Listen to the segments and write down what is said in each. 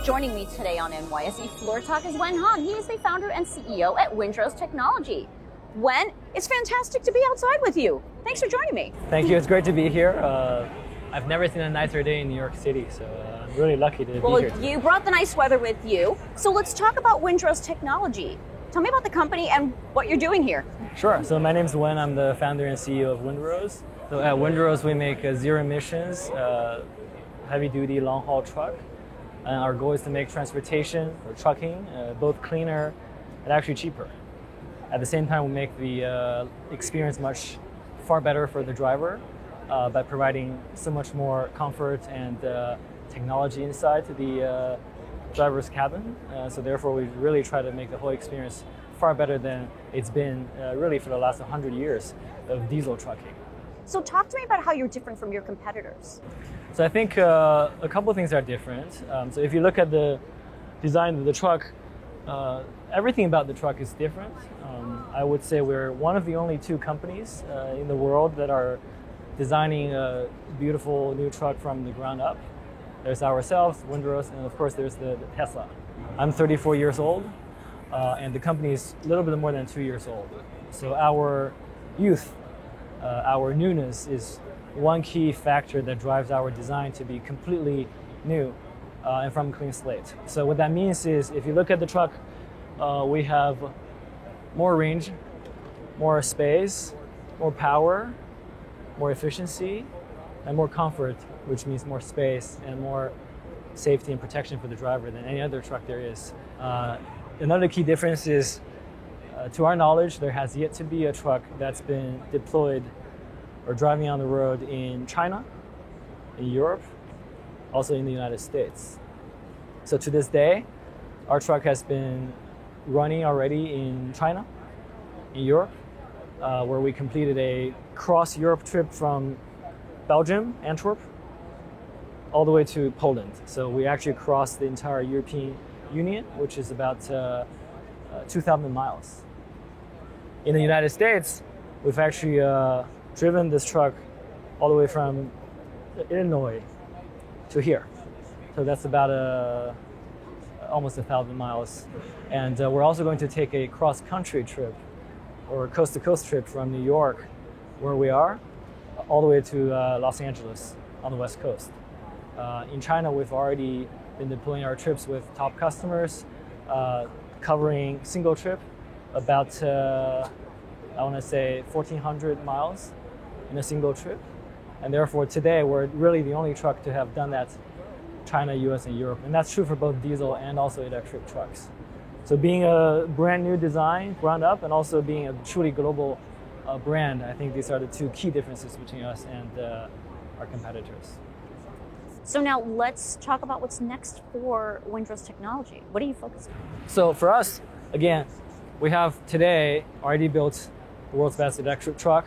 Joining me today on NYSE Floor Talk is Wen Han. He is the founder and CEO at Windrose Technology. Wen, it's fantastic to be outside with you. Thanks for joining me. Thank you. It's great to be here. I've never seen a nicer day in New York City, so I'm really lucky to be here. Well, you brought the nice weather with you. So let's talk about Windrose Technology. Tell me about the company and what you're doing here. Sure. So my name's Wen. I'm the founder and CEO of Windrose. So at Windrose, we make zero emissions, heavy-duty long-haul truck. And our goal is to make transportation or trucking both cleaner and actually cheaper. At the same time, we make the experience far better for the driver by providing so much more comfort and technology inside to the driver's cabin. So therefore, we really try to make the whole experience far better than it's been really for the last 100 years of diesel trucking. So talk to me about how you're different from your competitors. So I think a couple of things are different. So if you look at the design of the truck, everything about the truck is different. I would say we're one of the only two companies in the world that are designing a beautiful new truck from the ground up. There's ourselves, Windrose, and of course there's the Tesla. I'm 34 years old, and the company is a little bit more than 2 years old. So our youth, our newness is one key factor that drives our design to be completely new and from a clean slate. So what that means is if you look at the truck, we have more range, more space, more power, more efficiency, and more comfort, which means more space and more safety and protection for the driver than any other truck there is. Another key difference is, to our knowledge, there has yet to be a truck that's been deployed or driving on the road in China, in Europe, also in the United States. So to this day, our truck has been running already in China, in Europe, where we completed a cross-Europe trip from Belgium, Antwerp, all the way to Poland. So we actually crossed the entire European Union, which is about 2,000 miles. In the United States, we've actually driven this truck all the way from Illinois to here. So that's about almost 1,000 miles. And we're also going to take a cross-country trip or coast-to-coast trip from New York, where we are, all the way to Los Angeles on the West Coast. In China, we've already been deploying our trips with top customers, covering single trip about, I want to say 1,400 miles in a single trip. And therefore today we're really the only truck to have done that China, US, and Europe. And that's true for both diesel and also electric trucks. So being a brand new design, ground up, and also being a truly global brand, I think these are the two key differences between us and our competitors. So now let's talk about what's next for Windrose Technology. What are you focused on? So for us, again, we have today already built the world's best electric truck.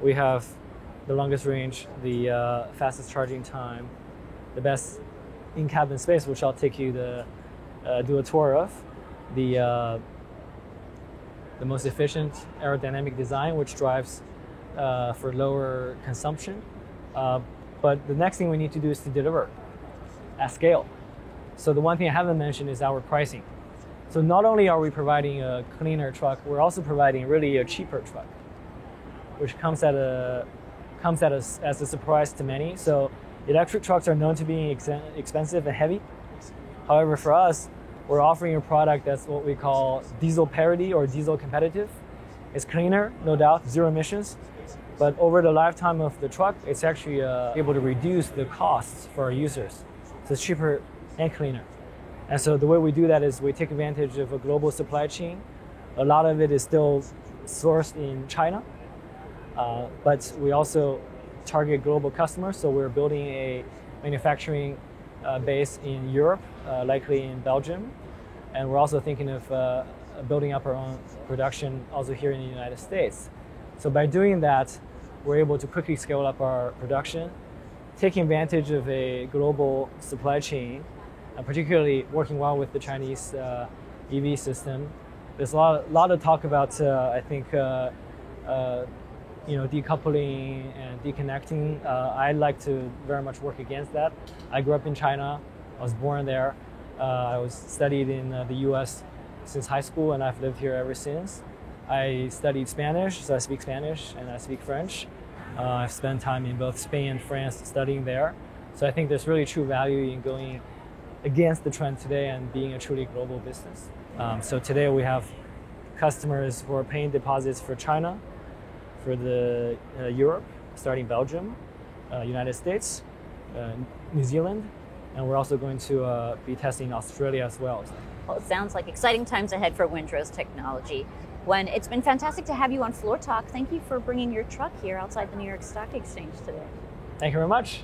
We have the longest range, the fastest charging time, the best in-cabin space, which I'll take you to do a tour of, the most efficient aerodynamic design, which drives for lower consumption. But the next thing we need to do is to deliver at scale. So the one thing I haven't mentioned is our pricing. So not only are we providing a cleaner truck, we're also providing really a cheaper truck, which comes at us as a surprise to many. So electric trucks are known to be expensive and heavy. However, for us, we're offering a product that's what we call diesel parity or diesel competitive. It's cleaner, no doubt, zero emissions. But over the lifetime of the truck, it's actually able to reduce the costs for our users. So it's cheaper and cleaner. And so the way we do that is we take advantage of a global supply chain. A lot of it is still sourced in China, but we also target global customers. So we're building a manufacturing base in Europe, likely in Belgium. And we're also thinking of building up our own production also here in the United States. So by doing that, we're able to quickly scale up our production, taking advantage of a global supply chain, and particularly working well with the Chinese EV system. There's a lot of talk about, I think, decoupling and deconnecting. I like to very much work against that. I grew up in China. I was born there. I was studied in the U.S. since high school, and I've lived here ever since. I studied Spanish, so I speak Spanish and I speak French. I've spent time in both Spain and France studying there. So I think there's really true value in going against the trend today and being a truly global business. So today we have customers who are paying deposits for China, for the Europe, starting Belgium, United States, New Zealand, and we're also going to be testing Australia as well. Well, it sounds like exciting times ahead for Windrose Technology. Wen, it's been fantastic to have you on Floor Talk. Thank you for bringing your truck here outside the New York Stock Exchange today. Thank you very much.